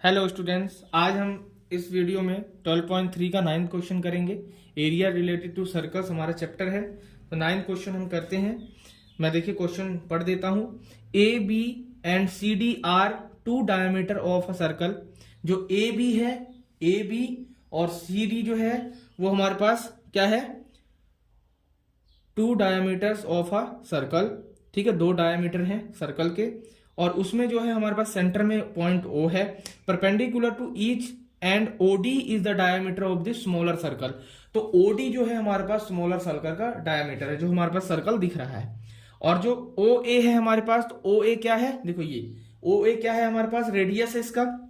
Hello students, आज हम इस वीडियो में 12.3 का 9th क्वेश्चन करेंगे। एरिया रिलेटेड टू सर्कल्स हमारा चैप्टर है। तो 9th क्वेश्चन हम करते हैं। मैं देखिए क्वेश्चन पढ़ देता हूं। A B and C D are two diameter of a circle. जो ए बी है, ए बी और सी डी जो है वो हमारे पास क्या है, two diameters of a circle. ठीक है, दो डायमीटर हैं सर्कल के, और उसमें जो है हमारे पास सेंटर में पॉइंट ओ है, perpendicular to each and OD is the diameter of this smaller circle. तो ओडी जो है हमारे पास स्मॉलर सर्कल का डायमीटर है, जो हमारे पास सर्कल दिख रहा है। और जो ओ ए है हमारे पास, तो ओ ए क्या है, देखो ये ओ ए क्या है हमारे पास, रेडियस है इसका।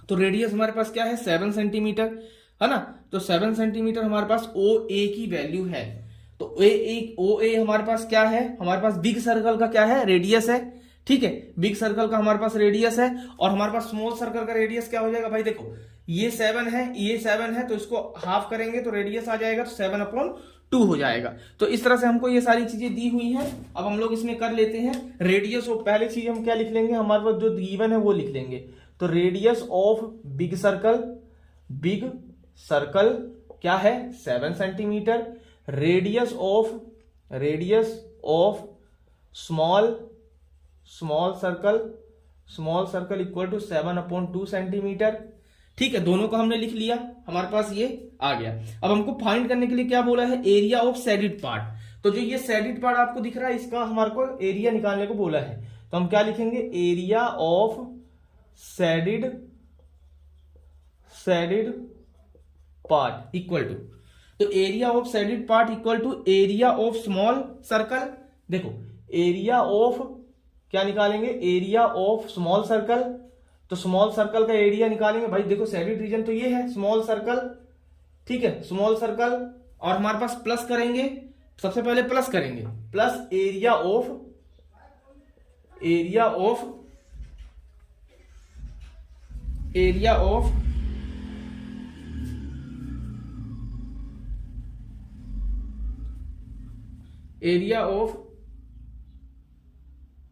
तो रेडियस हमारे पास क्या है, 7 सेंटीमीटर है ना। तो 7 सेंटीमीटर हमारे पास ओ ए की वैल्यू है। तो ओ ए हमारे पास क्या है, हमारे पास बिग सर्कल का क्या है, रेडियस है। ठीक है, बिग सर्कल का हमारे पास रेडियस है, और हमारे पास स्मॉल सर्कल का रेडियस क्या हो जाएगा भाई, देखो ये 7 है, ये 7 है, तो इसको हाफ करेंगे तो रेडियस आ जाएगा, तो 7/2 हो जाएगा। तो इस तरह से हमको ये सारी चीजें दी हुई हैं। अब हम लोग इसमें कर लेते हैं रेडियस ऑफ, पहले चीज हम क्या लिख लेंगे, हमारे पास जो गिवन है वो लिख लेंगे। तो रेडियस ऑफ बिग सर्कल क्या है, 7 centimetre. Radius of small circle equal to 7/2 centimetre. ठीक है, दोनों का हमने लिख लिया, हमारे पास ये आ गया। अब हमको फाइंड करने के लिए क्या बोला है, एरिया ऑफ शेडेड पार्ट। तो जो ये शेडेड पार्ट आपको दिख रहा है, इसका हमारे को एरिया निकालने को बोला है। तो हम क्या लिखेंगे, area of shaded part equal to, तो area of shaded part equal to area of small circle. देखो एरिया ऑफ क्या निकालेंगे, एरिया ऑफ स्मॉल सर्कल। तो स्मॉल सर्कल का एरिया निकालेंगे भाई, देखो शेडेड रीजन तो ये है स्मॉल सर्कल। ठीक है, स्मॉल सर्कल, और हमारे पास प्लस करेंगे, सबसे पहले प्लस करेंगे, plus area of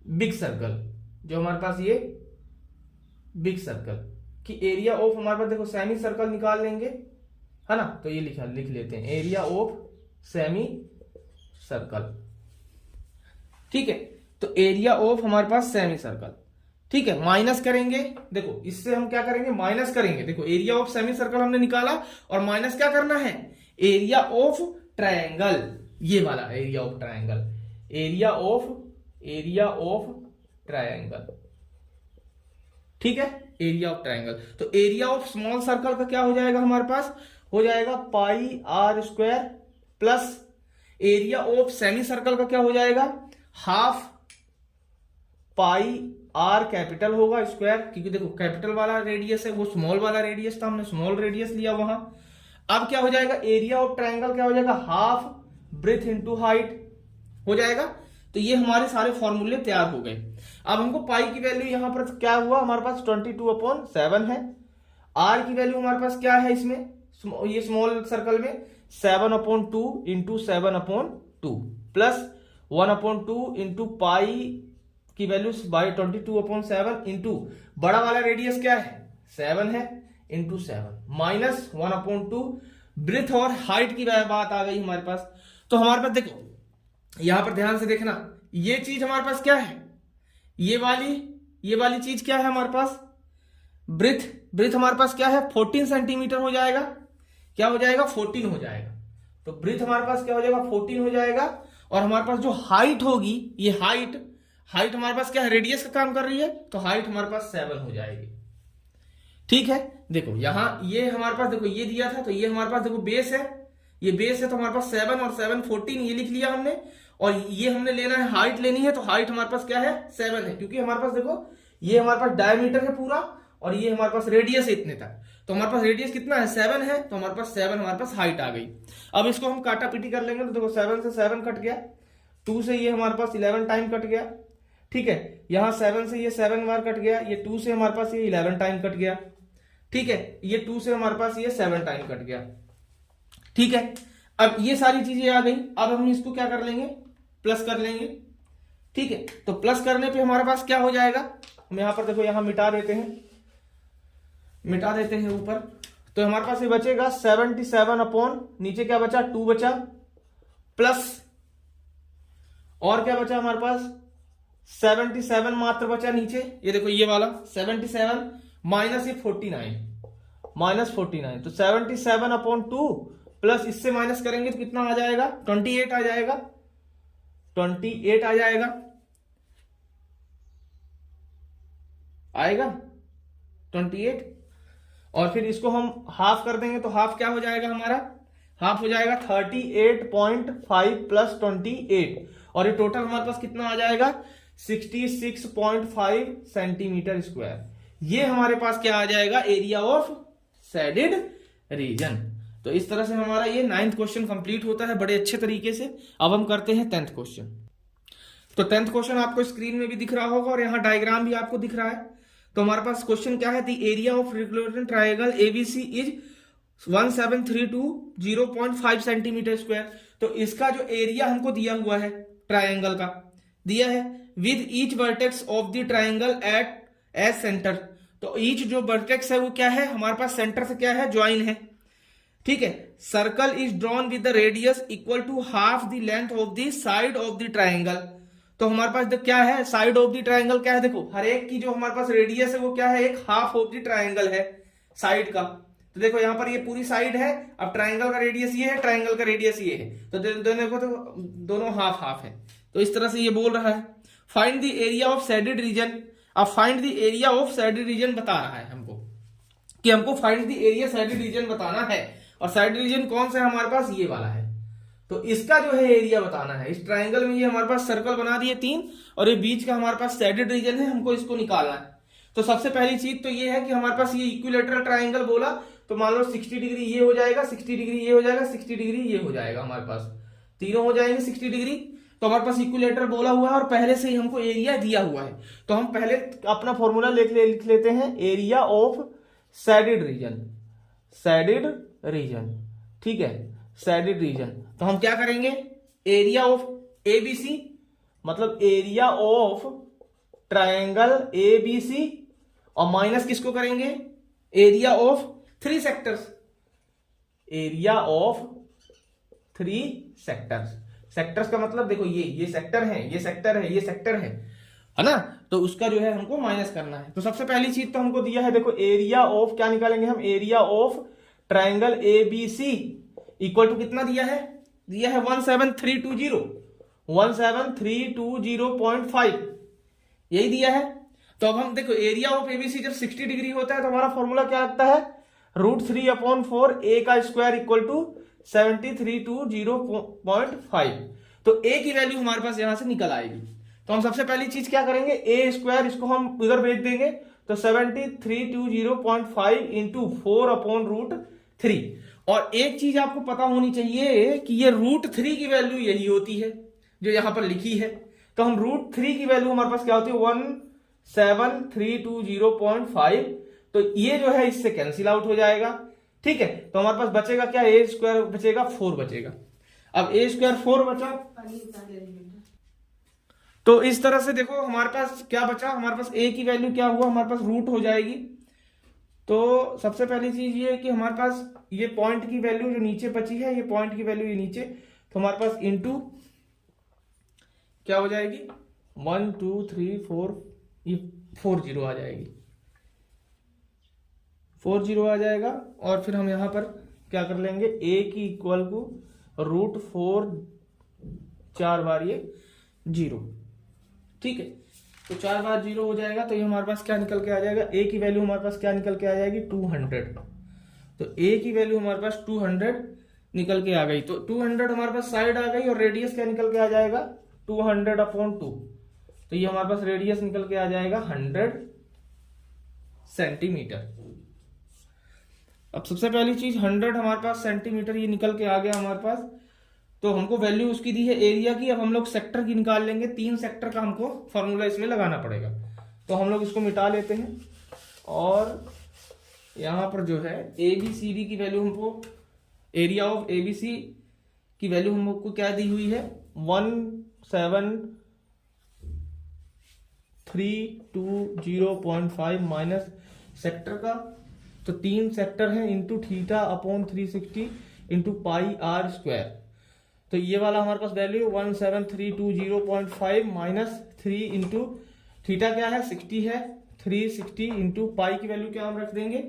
big circle. जो हमारे पास ये बिग सर्कल की एरिया ऑफ, हमारे पास देखो सेमी सर्कल निकाल लेंगे, है ना। तो ये लिख लेते हैं एरिया ऑफ सेमी सर्कल। ठीक है, तो एरिया ऑफ हमारे पास सेमी सर्कल। ठीक है, माइनस करेंगे, देखो इससे हम क्या करेंगे, माइनस करेंगे। देखो एरिया ऑफ सेमी सर्कल हमने निकाला, और माइनस क्या करना है, एरिया ऑफ ट्रायंगल। ये वाला area of triangle, area of triangle. ठीक है, एरिया ऑफ ट्रायंगल। तो एरिया ऑफ स्मॉल सर्कल का क्या हो जाएगा, हमारे पास हो जाएगा pi are square, plus area of semi circle का क्या हो जाएगा, हाफ पाई आर कैपिटल होगा स्क्वायर, क्योंकि देखो कैपिटल वाला रेडियस है, वो स्मॉल वाला रेडियस था, हमने स्मॉल रेडियस लिया वहां। अब क्या हो जाएगा, एरिया ऑफ ट्रायंगल क्या हो जाएगा, हाफ ब्रेथ इनटू हाइट हो जाएगा। तो ये हमारे सारे फॉर्मूले तैयार हो गए। अब हमको पाई की वैल्यू यहां पर क्या हुआ, हमारे पास 22/7 है। आर की वैल्यू हमारे पास क्या है इसमें, ये स्मॉल सर्कल में 7/2 इंटू 7/2 प्लस 1/2 इंटू पाई की वैल्यू बाई 22/7 इंटू बड़ा वाला रेडियस क्या है 7 है, इंटू 7 माइनस 1/2 ब्रेथ और हाइट की बात आ गई हमारे पास। तो हमारे पास देखो यहां पर ध्यान से देखना, ये चीज हमारे पास क्या है, ये वाली चीज क्या है हमारे पास, ब्रेथ हमारे पास क्या है 14 सेंटीमीटर हो जाएगा। क्या हो जाएगा, 14 हो जाएगा। तो ब्रेथ हमारे पास क्या हो जाएगा, 14 हो जाएगा। और हमारे पास जो हाइट होगी, ये हाइट हमारे पास क्या है, रेडियस का काम कर रही है, तो हाइट हमारे पास 7 हो जाएगी। ठीक है, देखो यहां ये हमारे पास देखो ये दिया था, तो ये हमारे पास देखो बेस है, ये बेस है, तो हमारे पास 7 और 7 14 ये लिख लिया हमने। और ये हमने लेना है, हाइट लेनी है, तो हाइट हमारे पास क्या है 7 है, क्योंकि हमारे पास देखो ये हमारे पास डायमीटर है पूरा, और ये हमारे पास रेडियस है इतने तक। तो हमारे पास रेडियस कितना है, 7 है, तो हमारे पास 7 हमारे पास हाइट आ गई। अब इसको हम काटा पीटी कर लेंगे, तो देखो 7 से 7 कट गया, 2 से ये हमारे पास 11 टाइम कट गया। ठीक है, यहां 7 से ये 7 बार कट गया, ये 2 से हमारे पास ये 11 टाइम कट गया। ठीक है, ये 2 से हमारे पास ये 7 टाइम कट गया। ठीक है, अब ये सारी चीजें आ गई। अब हम इसको क्या कर लेंगे, प्लस कर लेंगे। ठीक है, तो प्लस करने पे हमारे पास क्या हो जाएगा, हम यहां पर देखो यहां मिटा देते हैं, मिटा देते हैं ऊपर। तो हमारे पास ये बचेगा 77 अपॉन नीचे क्या बचा 2 बचा, प्लस और क्या बचा हमारे पास 77 मात्र बचा नीचे, ये देखो ये वाला 77 माइनस ये 49 तो 77 अपॉन 2 प्लस इससे माइनस करेंगे तो कितना आ जाएगा 28 आ जाएगा, 28 आ जाएगा, आएगा 28। और फिर इसको हम हाफ कर देंगे तो हाफ क्या हो जाएगा हमारा, हाफ हो जाएगा 38.5 प्लस 28 और ये टोटल हमारे पास कितना आ जाएगा 66.5 सेंटीमीटर स्क्वायर। ये हमारे पास क्या आ जाएगा एरिया ऑफ शेडेड रीजन। तो इस तरह से हमारा ये 9th क्वेश्चन कंप्लीट होता है बड़े अच्छे तरीके से। अब हम करते हैं 10th क्वेश्चन। तो 10th क्वेश्चन आपको स्क्रीन में भी दिख रहा होगा और यहाँ डायग्राम भी आपको दिख रहा है। तो हमारे पास क्वेश्चन क्या है, the area of rectangular triangle ABC is 1732.05 centimetre square. तो इसका जो एरिया हमको दिया हुआ है ट्रायंगल का दिया है, with each vertex of the triangle at as centre. तो ईच जो वर्टेक्स है वो क्या है हमारे पास सेंटर से क्या है ज्वाइन है, ठीक है। Circle is drawn with the radius equal to half the length of the side of the triangle. तो हमारे पास क्या है साइड ऑफ द ट्रायंगल क्या है, देखो हर एक की जो हमारे पास रेडियस है वो क्या है एक हाफ ऑफ द ट्रायंगल है साइड का। तो देखो यहाँ पर ये पूरी साइड है, अब ट्रायंगल का रेडियस ये है, ट्रायंगल का रेडियस ये है, तो देखो तो दोनों हाफ हाफ है। तो इस तरह से ये बोल रहा है find the area of shaded region. अब find the area of shaded region बता रहा है हमको कि हमको find the area shaded region बताना है। और शेडेड रीजन कौन सा है हमारे पास ये वाला है। तो इसका जो है एरिया बताना है। इस ट्रायंगल में ये हमारे पास सर्कल बना दिए 3 और ये बीच का हमारे पास शेडेड रीजन है, हमको इसको निकालना है। तो सबसे पहली चीज तो ये है कि हमारे पास ये इक्विलेटरल ट्रायंगल बोला तो मान लो 60 डिग्री ये हो जाएगा, 60 डिग्री ये हो जाएगा, 60 डिग्री ये हो जाएगा, हमारे पास तीनों हो जाएंगे 60 डिग्री। तो हमारे पास इक्विलेटर बोला हुआ है और पहले से ही हमको एरिया दिया हुआ है। तो हम पहले अपना फॉर्मूला लिख लेते हैं area of shaded reason, shaded region, ठीक है शेडेड रीजन। तो हम क्या करेंगे एरिया ऑफ एबीसी मतलब एरिया ऑफ ट्रायंगल एबीसी और माइनस किसको करेंगे area of 3 sectors, area of 3 sectors. Sectors का मतलब देखो ये सेक्टर है, ये सेक्टर है, ये सेक्टर है ना। तो उसका जो है हमको माइनस करना है। तो सबसे पहली चीज तो हमको दिया है देखो एरिया ऑफ क्या निकालेंगे हम area of triangle ABC equal to कितना दिया है 17320.5 यही दिया है। तो अब हम देखो एरिया ऑफ एबीसी जब 60 डिग्री होता है तो हमारा फॉर्मूला क्या आता है √3/4 a का स्क्वायर इक्वल टू 7320.5। तो a की वैल्यू हमारे पास यहां से निकल आएगी। तो हम सबसे पहली चीज क्या करेंगे a स्क्वायर इसको हम इधर भेज देंगे तो 7320.5 इंटू 4/√3। और एक चीज आपको पता होनी चाहिए कि ये √3 की वैल्यू यही होती है जो यहां पर लिखी है। तो हम √3 की वैल्यू हमारे पास क्या होती है 17320.5। तो ये जो है इससे कैंसिल आउट हो जाएगा, ठीक है। तो हमारे पास बचेगा क्या a स्क्वायर बचेगा 4 बचेगा। अब a स्क्वायर 4 बचा तो इस तरह से देखो हमारे पास क्या बचा, हमारे पास a की वैल्यू क्या हुआ हमारे पास रूट हो जाएगी। तो सबसे पहली चीज ये है कि हमारे पास ये पॉइंट की वैल्यू जो नीचे बची है, ये पॉइंट की वैल्यू ये नीचे, तो हमारे पास इंटू क्या हो जाएगी 1 2 3 4 ये 40 आ जाएगी, 40 आ जाएगा। और फिर हम यहां पर क्या कर लेंगे a की इक्वल को √4 4 बार ये 0, ठीक है। तो 4 बार 0 हो जाएगा। तो ये हमारे पास क्या निकल के आ जाएगा a की वैल्यू हमारे पास क्या निकल के आ जाएगी 200। तो a की वैल्यू हमारे पास 200 निकल के आ गई। तो 200 हमारे पास साइड आ गई और रेडियस क्या निकल के आ जाएगा 200/2। तो ये हमारे पास रेडियस निकल के आ जाएगा 100 सेंटीमीटर। अब सबसे पहली चीज 100 हमारे पास सेंटीमीटर ये निकल के आ गया हमारे पास। तो हमको वैल्यू उसकी दी है एरिया की। अब हम लोग सेक्टर की निकाल लेंगे, 3 सेक्टर का हमको फॉर्मूला इसमें लगाना पड़ेगा। तो हम लोग इसको मिटा लेते हैं और यहां पर जो है ABCD की वैल्यू हमको एरिया ऑफ ABC की वैल्यू हमको क्या दी हुई है 17320.5 माइनस सेक्टर का तो 3 सेक्टर है into theta upon 360 into pi are square. तो ये वाला हमारे पास वैल्यू 17320.5 माइनस 3 इंटू थीटा क्या है 60 है 360 इंटू पाई की वैल्यू क्या हम रख देंगे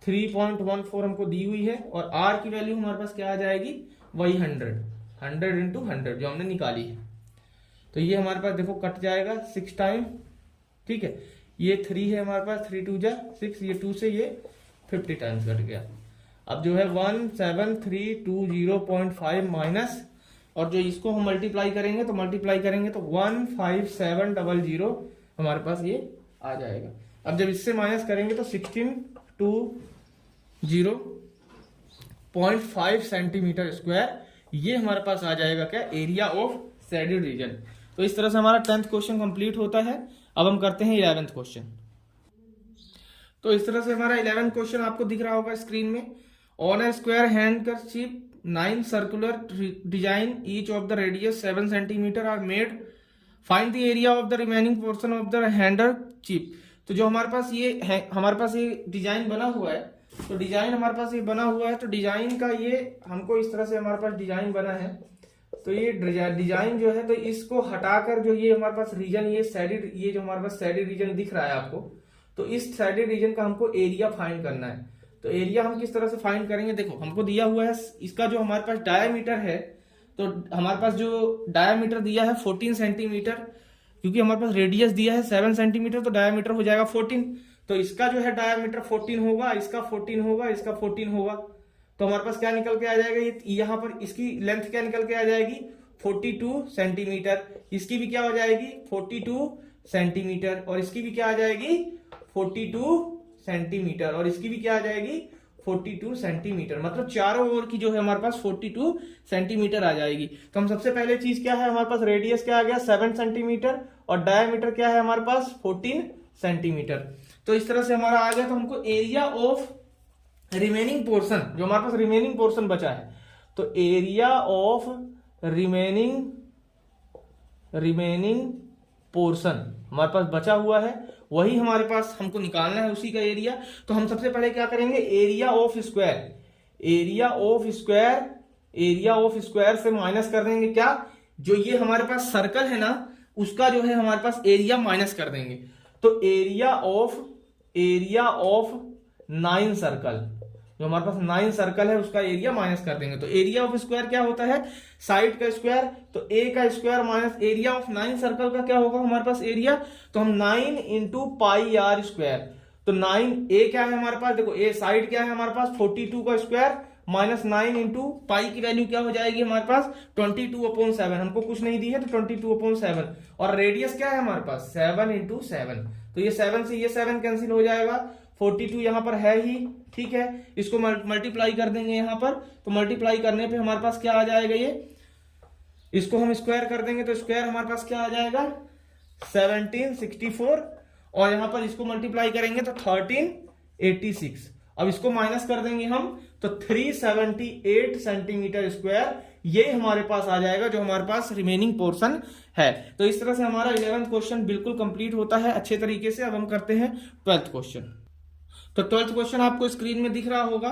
3.14 हमको दी हुई है, और आर की वैल्यू हमारे पास क्या आ जाएगी वही 100 इंटू 100 जो हमने निकाली है। तो ये हमारे पास देखो कट जाएगा 6 टाइम, ठीक है, ये 3 है हमारे पास 3 2 जा 6, ये 2 से ये 50 टाइम्स कट गया। अब जो है 17320.5 माइनस, और जो इसको हम मल्टीप्लाई करेंगे तो 15700 हमारे पास ये आ जाएगा। अब जब इससे माइनस करेंगे तो 16205 सेंटीमीटर स्क्वायर ये हमारे पास आ जाएगा क्या एरिया ऑफ शेडेड रीजन। तो इस तरह से हमारा 10th क्वेश्चन कंप्लीट होता है। अब हम करते हैं 11th क्वेश्चन। तो इस तरह से हमारा 11th क्वेश्चन आपको दिख रहा होगा स्क्रीन में। On a square handkerchief 9 circular design each of the radius 7 centimetre are made, find the area of the remaining portion of the handkerchief. तो जो हमारे पास ये है, हमारे पास ये डिजाइन बना हुआ है, तो डिजाइन हमारे पास ये बना हुआ है, तो डिजाइन का ये हमको इस तरह से हमारे पास डिजाइन बना है। तो ये डिजाइन जो है, तो इसको हटाकर जो ये हमारे पास रीजन ये शेडेड, ये जो हमारे पास शेडेड रीजन दिख रहा है आपको, तो इस शेडेड रीजन का हमको एरिया फाइंड करना है। तो एरिया हम किस तरह से फाइंड करेंगे, देखो हमको दिया हुआ है इसका जो हमारे पास डायमीटर है, तो हमारे पास जो डायमीटर दिया है 14 सेंटीमीटर, क्योंकि हमारे पास रेडियस दिया है 7 सेंटीमीटर, तो डायमीटर हो जाएगा 14। तो इसका जो है डायमीटर 14 होगा, इसका 14 होगा, इसका 14 होगा, तो हमारे पास क्या निकल के आ जाएगा, ये यहाँ पर इसकी लेंथ क्या निकल के आ जाएगी 42 सेंटीमीटर, इसकी भी क्या हो जाएगी 42 सेंटीमीटर, और इसकी भी क्या आ जाएगी 42 सेंटीमीटर, और इसकी भी क्या आ जाएगी 42 सेंटीमीटर। मतलब चारों ओर की जो है हमारे पास 42 सेंटीमीटर आ जाएगी। तो हम सबसे पहले चीज क्या है, हमारे पास रेडियस क्या आ गया 7 सेंटीमीटर, और डायमीटर क्या है हमारे पास 14 सेंटीमीटर। तो इस तरह से हमारा आ गया। तो हमको एरिया ऑफ रिमेनिंग पोर्शन, जो हमारे पास रिमेनिंग पोर्शन बचा है, तो एरिया ऑफ रिमेनिंग पोर्शन हमारे पास बचा हुआ है, वही हमारे पास हमको निकालना है, उसी का एरिया। तो हम सबसे पहले क्या करेंगे, एरिया ऑफ स्क्वायर से माइनस कर देंगे क्या, जो ये हमारे पास सर्कल है ना उसका जो है हमारे पास एरिया माइनस कर देंगे। तो एरिया ऑफ 9 सर्कल, जो हमारे पास 9 सर्कल है उसका एरिया माइनस कर देंगे। तो एरिया ऑफ स्क्वायर क्या होता है, साइड का स्क्वायर, तो ए का square minus area of 9 circle का क्या होगा हमारे पास एरिया, तो हम 9 इंटू पाई आर स्क्वायर। तो 9 ए क्या है हमारे पास, देखो ए साइड क्या है हमारे पास 42 का स्क्वायर माइनस 9 इंटू पाई की वैल्यू क्या हो जाएगी हमारे पास 22/7, हमको कुछ नहीं दी है तो 22/7, और रेडियस क्या है हमारे पास 7 इंटू 7, तो ये 7 से ये 7 कैंसिल हो जाएगा, 42 यहां पर है ही, ठीक है, इसको मल्टीप्लाई कर देंगे यहां पर। तो मल्टीप्लाई करने पे हमारे पास क्या आ जाएगा, ये इसको हम स्क्वायर कर देंगे तो स्क्वायर हमारे पास क्या आ जाएगा 1764, और यहां पर इसको मल्टीप्लाई करेंगे तो 1386। अब इसको माइनस कर देंगे हम तो 378 सेंटीमीटर स्क्वायर ये हमारे पास आ जाएगा, जो हमारे पास रिमेनिंग पोर्शन है। तो इस तरह से हमारा 11th क्वेश्चन बिल्कुल कंप्लीट होता है अच्छे तरीके से। अब हम करते हैं 12th क्वेश्चन। तो 12th क्वेश्चन आपको स्क्रीन में दिख रहा होगा,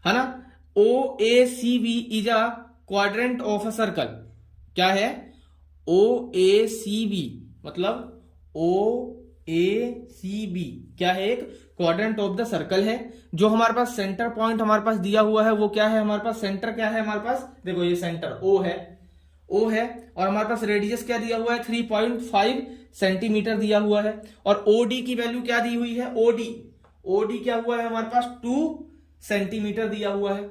है ना। OACB is a quadrant of a circle. क्या है OACB, मतलब OACB क्या है, एक क्वाड्रेंट ऑफ द सर्कल है। जो हमारे पास सेंटर पॉइंट हमारे पास दिया हुआ है वो क्या है हमारे पास, सेंटर क्या है हमारे पास, देखो ये सेंटर O है, और हमारे पास रेडियस क्या दिया हुआ है 3.5 सेंटीमीटर दिया हुआ है, और OD की वैल्यू क्या दी हुई है, OD क्या हुआ है हमारे पास 2 सेंटीमीटर दिया हुआ है,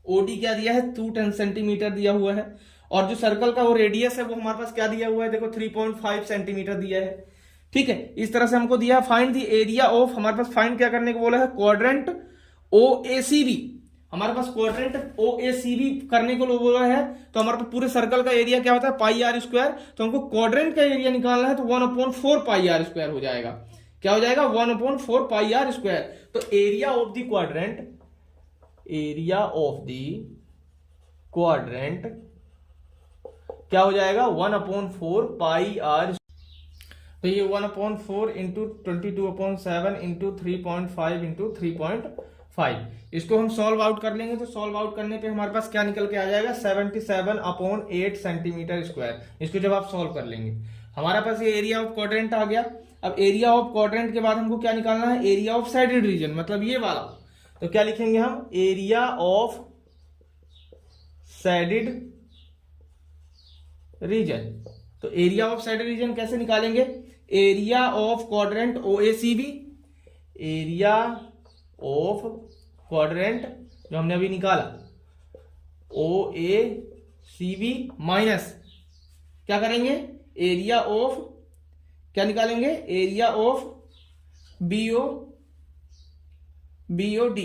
OD क्या दिया है 2 सेंटीमीटर दिया हुआ है, और जो सर्कल का वो रेडियस है वो हमारे पास क्या दिया हुआ है, देखो 3.5 सेंटीमीटर दिया है, ठीक है। इस तरह से हमको दिया फाइंड द एरिया ऑफ, हमारे पास फाइंड क्या करने को बोला है, क्वाड्रेंट OACB। हमारे पास क्वाड्रेंट OACB करने को बोला है, तो हमारे पास पूरे सर्कल का एरिया क्या होता है पाई आर स्क्वायर, तो हमको क्वाड्रेंट का एरिया निकालना है तो 1/4 पाई आर स्क्वायर हो जाएगा। क्या हो जाएगा 1/4 पाई आर स्क्वायर। तो एरिया ऑफ द क्वाड्रेंट क्या हो जाएगा 1/4 पाई आर। तो तो ये 1/4 इंटू 22/7 इंटू 3.5 इंटू 3.5, इसको हम सॉल्व आउट कर लेंगे। तो सॉल्व आउट करने पे हमारे पास क्या निकल के आ जाएगा, 77/8 सेंटीमीटर स्क्वायर। इसको जब आप सॉल्व कर लेंगे, हमारे पास ये एरिया ऑफ क्वाड्रेंट आ गया। अब एरिया ऑफ क्वाड्रेंट के बाद हमको क्या निकालना है, एरिया ऑफ साइडेड रीजन, मतलब ये वाला। तो क्या लिखेंगे हम, एरिया ऑफ साइडेड रीजन। तो एरिया ऑफ साइडेड रीजन कैसे निकालेंगे, area of quadrant OACB, area of quadrant जो हमने अभी निकाला OACB माइनस क्या करेंगे, एरिया ऑफ क्या निकालेंगे, एरिया ऑफ BOD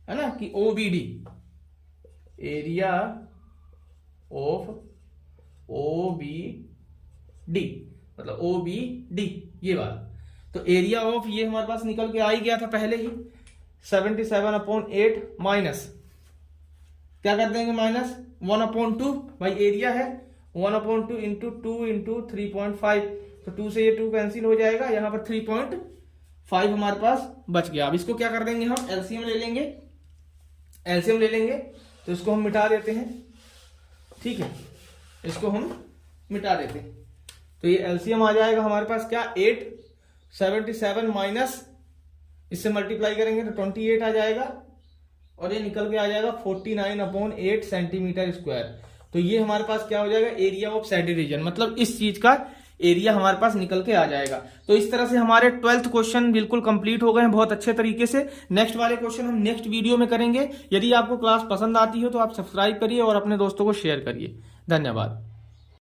है ना, कि OBD, एरिया ऑफ OBD मतलब OBD ये वाला। तो एरिया ऑफ ये हमारे पास निकल के आ ही गया था पहले ही, 77/8 माइनस क्या कर देंगे, माइनस 1/2, भाई एरिया है 1/2 इंटू 2 इंटू 3.5, तो 2 से ये 2 कैंसिल हो जाएगा, यहाँ पर 3.5 हमारे पास बच गया। अब इसको क्या कर देंगे, हम एलसीएम ले लेंगे, एलसीएम ले लेंगे तो इसको हम मिटा देते हैं, ठीक है, इसको हम मिटा देते हैं। तो ये एलसीएम आ जाएगा हमारे पास क्या, 877 माइनस इससे मल्टीप्लाई करेंगे तो 28 आ जाएगा, और ये निकल के आ जाएगा 49/8 सेंटीमीटर स्क्वायर। तो ये हमारे पास क्या हो जाएगा, एरिया ऑफ साइडेड रीजन, मतलब इस चीज का एरिया हमारे पास निकल के आ जाएगा। तो इस तरह से हमारे 12th क्वेश्चन बिल्कुल कंप्लीट हो गए हैं बहुत अच्छे तरीके से। नेक्स्ट वाले क्वेश्चन हम नेक्स्ट वीडियो में करेंगे। यदि आपको क्लास पसंद आती हो तो आप सब्सक्राइब करिए और अपने दोस्तों को शेयर करिए। धन्यवाद।